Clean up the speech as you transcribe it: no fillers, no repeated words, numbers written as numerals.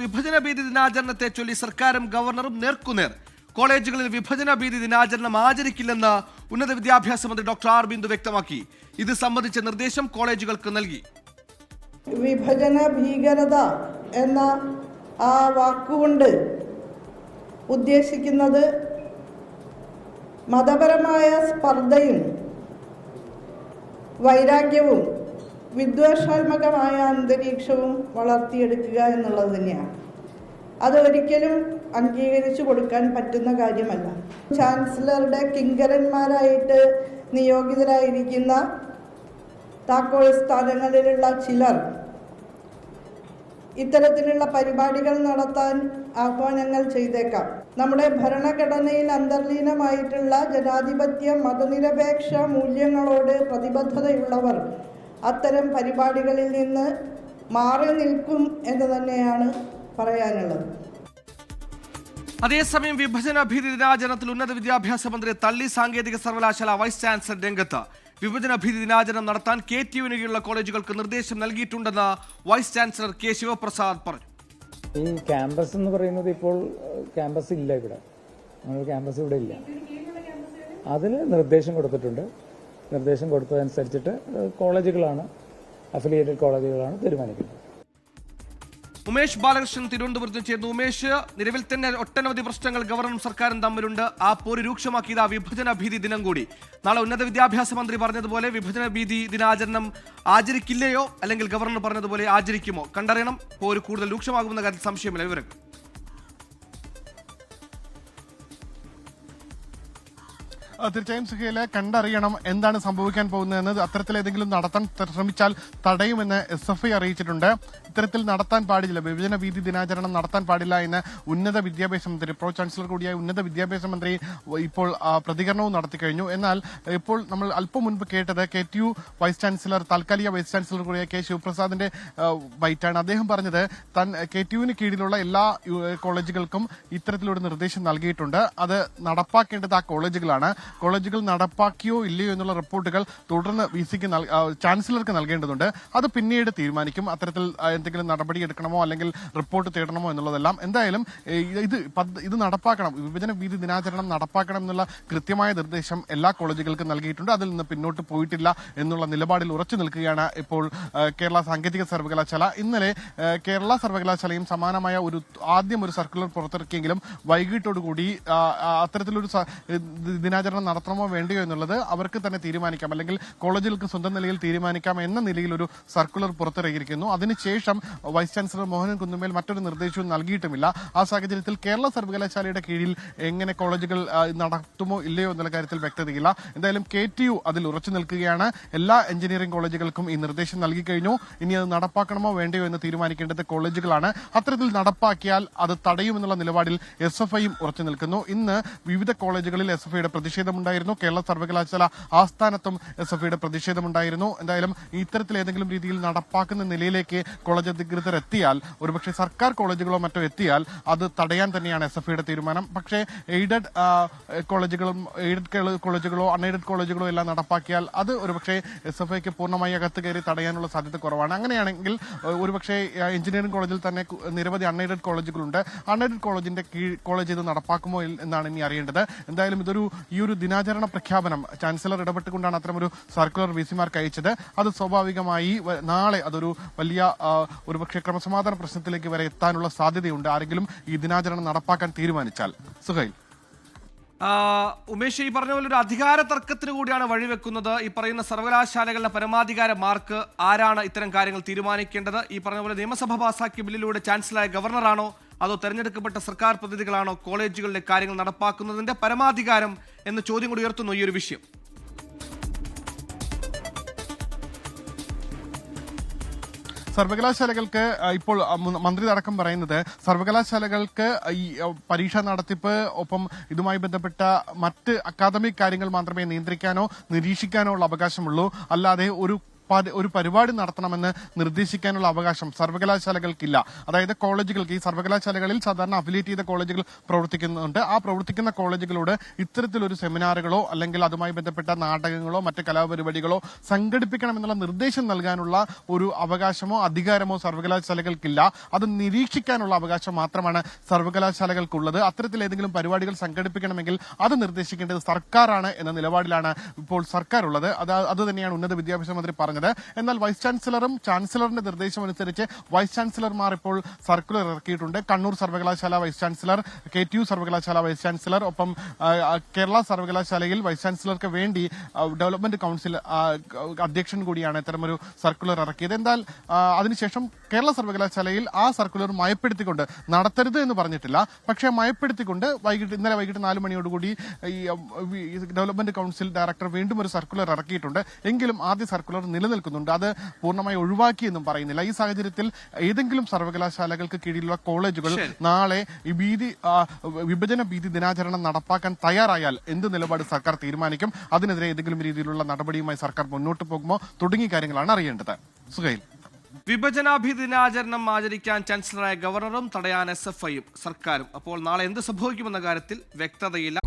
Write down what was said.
വിഭജന ഭീതി ദിനാചരണത്തെ ചൊല്ലി സർക്കാരും ഗവർണറും നേർക്കുനേർ. കോളേജുകളിൽ വിഭജന ഭീതി ദിനാചരണം ആചരിക്കില്ലെന്ന് ഉന്നത വിദ്യാഭ്യാസ മന്ത്രി ഡോക്ടർ ആർ ബിന്ദു വ്യക്തമാക്കി. ഇത് സംബന്ധിച്ച നിർദ്ദേശം കോളേജുകൾക്ക് നൽകി. വിഭജന ഭീകരത എന്ന ആ വാക്കുകൊണ്ട് ഉദ്ദേശിക്കുന്നത് മതപരമായ സ്പർദ്ധയും വൈരാഗ്യവും വിദ്വേഷാത്മകമായ അന്തരീക്ഷവും വളർത്തിയെടുക്കുക എന്നുള്ളത് തന്നെയാണ്. അതൊരിക്കലും അംഗീകരിച്ചു കൊടുക്കാൻ പറ്റുന്ന കാര്യമല്ല. ചാൻസലറുടെ കിങ്കരന്മാരായിട്ട് നിയോഗിതരായിരിക്കുന്ന താക്കോൽ സ്ഥാനങ്ങളിലുള്ള ചിലർ ഇത്തരത്തിലുള്ള പരിപാടികൾ നടത്താൻ ആഹ്വാനങ്ങൾ ചെയ്തേക്കാം. നമ്മുടെ ഭരണഘടനയിൽ അന്തർലീനമായിട്ടുള്ള ജനാധിപത്യ മതനിരപേക്ഷ മൂല്യങ്ങളോട് പ്രതിബദ്ധതയുള്ളവർ അത്തരം പരിപാടികളിൽ നിന്ന് മാറി നിൽക്കും എന്ന് തന്നെയാണ് പറയാനുള്ളത്. അതേസമയം വിഭജന ഭീതി ദിനാചരണത്തിൽ ഉന്നത വിദ്യാഭ്യാസ മന്ത്രി തള്ളി സാങ്കേതിക സർവകലാശാല വൈസ് ചാൻസലർ രംഗത്ത്. വിഭജന ഭീതി ദിനാചരണം നടത്താൻ KTUവിന് കീഴിലുള്ള കോളേജുകൾക്ക് നിർദ്ദേശം നൽകിയിട്ടുണ്ടെന്ന് വൈസ് ചാൻസലർ കെ ശിവപ്രസാദ് പറഞ്ഞു. ഈ ക്യാമ്പസ് എന്ന് പറയുന്നത് ഇപ്പോൾ ക്യാമ്പസ് ഇല്ല, ഇവിടെ ക്യാമ്പസ് ഇവിടെ ഇല്ല. അതിന് നിർദ്ദേശം കൊടുത്തിട്ടുണ്ട്. നിർദ്ദേശം കൊടുത്തതനുസരിച്ചിട്ട് കോളേജുകളാണ്, അഫിലിയേറ്റഡ് കോളേജുകളാണ് തീരുമാനിക്കുന്നത്. ഉമേഷ് ബാലകൃഷ്ണൻ തിരുവനന്തപുരത്ത് ചേർന്നു. ഉമേഷ്, നിലവിൽ തന്നെ ഒട്ടനവധി പ്രശ്നങ്ങൾ ഗവർണറും സർക്കാരും തമ്മിലുണ്ട്. ആ പോര് രൂക്ഷമാക്കിയത് വിഭജന ഭീതി ദിനം കൂടി. നാളെ ഉന്നത വിദ്യാഭ്യാസ മന്ത്രി പറഞ്ഞതുപോലെ വിഭജന ഭീതി ദിനാചരണം ആചരിക്കില്ലയോ, അല്ലെങ്കിൽ ഗവർണർ പറഞ്ഞതുപോലെ ആചരിക്കുമോ? കണ്ടറിയണം. പോര് കൂടുതൽ രൂക്ഷമാകുമെന്ന കാര്യത്തിൽ സംശയമില്ല. വിവരങ്ങൾ തീർച്ചയായും സുഹേലെ, കണ്ടറിയണം എന്താണ് സംഭവിക്കാൻ പോകുന്നതെന്ന്. അത്തരത്തിലേതെങ്കിലും നടത്താൻ ശ്രമിച്ചാൽ തടയുമെന്ന് SFI അറിയിച്ചിട്ടുണ്ട്. ഇത്തരത്തിൽ നടത്താൻ പാടില്ല, വിഭജന ഭീതി ദിനാചരണം നടത്താൻ പാടില്ല എന്ന് ഉന്നത വിദ്യാഭ്യാസ മന്ത്രി, പ്രോ ചാൻസലർ കൂടിയായ ഉന്നത വിദ്യാഭ്യാസ മന്ത്രി ഇപ്പോൾ പ്രതികരണവും നടത്തി കഴിഞ്ഞു. എന്നാൽ ഇപ്പോൾ നമ്മൾ അല്പം മുൻപ് കേട്ടത് KTU വൈസ് ചാൻസലർ, താൽക്കാലിക വൈസ് ചാൻസലർ കൂടിയായ കെ ശിവപ്രസാദിന്റെ ബൈറ്റാണ്. അദ്ദേഹം പറഞ്ഞത് KTUവിന് കീഴിലുള്ള എല്ലാ കോളേജുകൾക്കും ഇത്തരത്തിലൊരു നിർദ്ദേശം നൽകിയിട്ടുണ്ട്. അത് നടപ്പാക്കേണ്ടത് ആ കോളേജുകളാണ്. കോളേജുകൾ നടപ്പാക്കിയോ ഇല്ലയോ എന്നുള്ള റിപ്പോർട്ടുകൾ തുടർന്ന് VCക്ക് ചാൻസലർക്ക് നൽകേണ്ടതുണ്ട്. അത് പിന്നീട് തീരുമാനിക്കും. അത്തരത്തിൽ എന്തെങ്കിലും നടപടി എടുക്കണമോ അല്ലെങ്കിൽ റിപ്പോർട്ട് തേടണമോ എന്നുള്ളതെല്ലാം. എന്തായാലും ഇത് നടപ്പാക്കണം, വിഭജന ഭീതി ദിനാചരണം നടപ്പാക്കണം എന്നുള്ള കൃത്യമായ നിർദ്ദേശം എല്ലാ കോളേജുകൾക്കും നൽകിയിട്ടുണ്ട്. അതിൽ നിന്ന് പിന്നോട്ട് പോയിട്ടില്ല എന്നുള്ള നിലപാടിൽ ഉറച്ചു നിൽക്കുകയാണ് ഇപ്പോൾ കേരള സാങ്കേതിക സർവകലാശാല. ഇന്നലെ കേരള സർവകലാശാലയും സമാനമായ ആദ്യം ഒരു സർക്കുലർ പുറത്തിറക്കിയെങ്കിലും വൈകിട്ടോടുകൂടി അത്തരത്തിലൊരു ദിനാചരണം നടത്തണമോ വേണ്ടിയോ എന്നുള്ളത് അവർക്ക് തന്നെ തീരുമാനിക്കാം, അല്ലെങ്കിൽ കോളേജുകൾക്ക് സ്വന്തം നിലയിൽ തീരുമാനിക്കാം എന്ന നിലയിൽ ഒരു സർക്കുലർ പുറത്തിറക്കിയിരിക്കുന്നു. അതിനുശേഷം വൈസ് ചാൻസലർ മോഹനൻ കുന്നുമേൽ മറ്റൊരു നിർദ്ദേശവും നൽകിയിട്ടുമില്ല. ആ സാഹചര്യത്തിൽ കേരള സർവകലാശാലയുടെ കീഴിൽ എങ്ങനെ കോളേജുകൾ നടത്തുമോ ഇല്ലയോ എന്നുള്ള കാര്യത്തിൽ വ്യക്തതയില്ല. എന്തായാലും KTU അതിൽ ഉറച്ചു നിൽക്കുകയാണ്. എല്ലാ എഞ്ചിനീയറിംഗ് കോളേജുകൾക്കും ഈ നിർദ്ദേശം നൽകി കഴിഞ്ഞു. ഇനി അത് നടപ്പാക്കണമോ വേണ്ടയോ എന്ന് തീരുമാനിക്കേണ്ടത് കോളേജുകളാണ്. അത്തരത്തിൽ നടപ്പാക്കിയാൽ അത് തടയുമെന്നുള്ള നിലപാടിൽ SFIയും ഉറച്ചു നിൽക്കുന്നു. ഇന്ന് വിവിധ കോളേജുകളിൽ SFIയുടെ പ്രതിഷേധമുണ്ടായിരുന്നു. കേരള സർവകലാശാല ആസ്ഥാനത്തും SFIയുടെ പ്രതിഷേധമുണ്ടായിരുന്നു. എന്തായാലും ഇത്തരത്തിൽ ഏതെങ്കിലും രീതിയിൽ നടപ്പാക്കുന്ന നിലയിലേക്ക് കോളേജ് അധികൃതർ എത്തിയാൽ, ഒരുപക്ഷെ സർക്കാർ കോളേജുകളോ മറ്റോ എത്തിയാൽ അത് തടയാൻ തന്നെയാണ് SFIയുടെ തീരുമാനം. പക്ഷേ എയ്ഡഡ് കോളേജുകളോ അൺഎയ്ഡഡ് കോളേജുകളോ എല്ലാം നടപ്പാക്കിയാൽ അത് ഒരുപക്ഷെ SFIക്ക് പൂർണ്ണമായി അകത്ത് കയറി തടയാനുള്ള സാധ്യത കുറവാണ്. അങ്ങനെയാണെങ്കിൽ ഒരുപക്ഷെ എഞ്ചിനീയറിംഗ് കോളേജിൽ തന്നെ നിരവധി അൺഎയ്ഡഡ് കോളേജുകളുണ്ട്. അൺഎയ്ഡഡ് കോളേജ് ഇത് നടപ്പാക്കുമോ എന്നാണ് ഇനി അറിയേണ്ടത്. എന്തായാലും ഈ ഒരു ദിനാചരണ പ്രഖ്യാപനം ചാൻസലർ ഇടപെട്ടുകൊണ്ടാണ് അത്തരമൊരു സർക്കുലർ VCമാർക്ക് അയച്ചത്. അത് സ്വാഭാവികമായി നാളെ അതൊരു വലിയ ഒരുപക്ഷെ ക്രമസമാധാന പ്രശ്നത്തിലേക്ക് വരെ എത്താനുള്ള സാധ്യതയുണ്ട്, ആരെങ്കിലും ഈ ദിനാചരണം നടപ്പാക്കാൻ തീരുമാനിച്ചാൽ. സുഹൈൽ, ഉമേഷ്, ഈ പറഞ്ഞ പോലെ ഒരു അധികാര തർക്കത്തിന് കൂടിയാണ് വഴിവെക്കുന്നത്. ഈ പറയുന്ന സർവകലാശാലകളുടെ പരമാധികാര മാർക്ക് ആരാണ് ഇത്തരം കാര്യങ്ങൾ തീരുമാനിക്കേണ്ടത്? ഈ പറഞ്ഞ പോലെ നിയമസഭ പാസാക്കിയ ബില്ലിലൂടെ ചാൻസലറായ ഗവർണറാണോ അതോ തെരഞ്ഞെടുക്കപ്പെട്ട സർക്കാർ പ്രതിനിധികളാണോ കോളേജുകളിലെ കാര്യങ്ങൾ നടപ്പാക്കുന്നതിന്റെ പരമാധികാരം എന്ന ചോദ്യം കൂടി ഉയർത്തുന്നു ഈ ഒരു വിഷയം. സർവകലാശാലകൾക്ക് ഇപ്പോൾ മന്ത്രി അടക്കം പറയുന്നത് സർവകലാശാലകൾക്ക് ഈ പരീക്ഷാ നടത്തിപ്പ് ഒപ്പം ഇതുമായി ബന്ധപ്പെട്ട മറ്റ് അക്കാദമിക് കാര്യങ്ങൾ മാത്രമേ നിയന്ത്രിക്കാനോ നിരീക്ഷിക്കാനോ ഉള്ള അവകാശമുള്ളൂ. അല്ലാതെ ഒരു ഒരു പരിപാടി നടത്തണമെന്ന് നിർദ്ദേശിക്കാനുള്ള അവകാശം സർവകലാശാലകൾക്കില്ല. അതായത് കോളേജുകൾക്ക്, ഈ സർവകലാശാലകളിൽ സാധാരണ അഫിലിയേറ്റ് ചെയ്ത കോളേജുകൾ പ്രവർത്തിക്കുന്നുണ്ട്. ആ പ്രവർത്തിക്കുന്ന കോളേജുകളോട് ഇത്തരത്തിലൊരു സെമിനാറുകളോ അല്ലെങ്കിൽ അതുമായി ബന്ധപ്പെട്ട നാടകങ്ങളോ മറ്റ് കലാപരിപാടികളോ സംഘടിപ്പിക്കണമെന്നുള്ള നിർദ്ദേശം നൽകാനുള്ള ഒരു അവകാശമോ അധികാരമോ സർവകലാശാലകൾക്കില്ല. അത് നിരീക്ഷിക്കാനുള്ള അവകാശം മാത്രമാണ് സർവകലാശാലകൾക്കുള്ളത്. അത്തരത്തിൽ ഏതെങ്കിലും പരിപാടികൾ സംഘടിപ്പിക്കണമെങ്കിൽ അത് നിർദ്ദേശിക്കേണ്ടത് സർക്കാരാണ് എന്ന നിലപാടിലാണ് ഇപ്പോൾ സർക്കാർ ഉള്ളത്. അത് തന്നെയാണ് ഉന്നത വിദ്യാഭ്യാസ മന്ത്രി പറഞ്ഞത്. എന്നാൽ വൈസ് ചാൻസലറും ചാൻസലറിന്റെ നിർദ്ദേശമനുസരിച്ച് വൈസ് ചാൻസലർമാർ ഇപ്പോൾ സർക്കുലർ ഇറക്കിയിട്ടുണ്ട്. കണ്ണൂർ സർവകലാശാല വൈസ് ചാൻസലർ, KTU സർവകലാശാല വൈസ് ചാൻസലർ, ഒപ്പം കേരള സർവകലാശാലയിൽ വൈസ് ചാൻസലർക്ക് വേണ്ടി ഡെവലപ്മെന്റ് കൌൺസിൽ അധ്യക്ഷൻ കൂടിയാണ് ഇത്തരമൊരു സർക്കുലർ ഇറക്കിയത്. എന്നാൽ അതിനുശേഷം കേരള സർവകലാശാലയിൽ ആ സർക്കുലർ മയപ്പെടുത്തിക്കൊണ്ട്, നടത്തരുത് എന്ന് പറഞ്ഞിട്ടില്ല, പക്ഷേ മയപ്പെടുത്തിക്കൊണ്ട് ഇന്നലെ വൈകിട്ട് 4 മണിയോടുകൂടി ഈ ഡെവലപ്മെന്റ് കൌൺസിൽ ഡയറക്ടർ വീണ്ടും ഒരു സർക്കുലർ ഇറക്കിയിട്ടുണ്ട്. എങ്കിലും ആദ്യ സർക്കുലർ നിലനിൽക്കുന്നുണ്ട്. അത് പൂർണ്ണമായി ഒഴിവാക്കിയെന്നും പറയുന്നില്ല. ഈ സാഹചര്യത്തിൽ ഏതെങ്കിലും സർവകലാശാലകൾക്ക് കീഴിലുള്ള കോളേജുകൾ നാളെ ഈ വിഭജന ഭീതി ദിനാചരണം നടപ്പാക്കാൻ തയ്യാറായാൽ എന്ത് നിലപാട് സർക്കാർ തീരുമാനിക്കും, അതിനെതിരെ ഏതെങ്കിലും രീതിയിലുള്ള നടപടിയുമായി സർക്കാർ മുന്നോട്ട് പോകുമോ തുടങ്ങിയ കാര്യങ്ങളാണ് അറിയേണ്ടത്. സുഹൈൽ, വിഭജനാഭി ദിനാചരണം ആചരിക്കാൻ ചാൻസലറായ ഗവർണറും തടയാൻ SFIയും സർക്കാരും. അപ്പോൾ നാളെ എന്ത് സംഭവിക്കുമെന്ന കാര്യത്തിൽ വ്യക്തതയില്ല.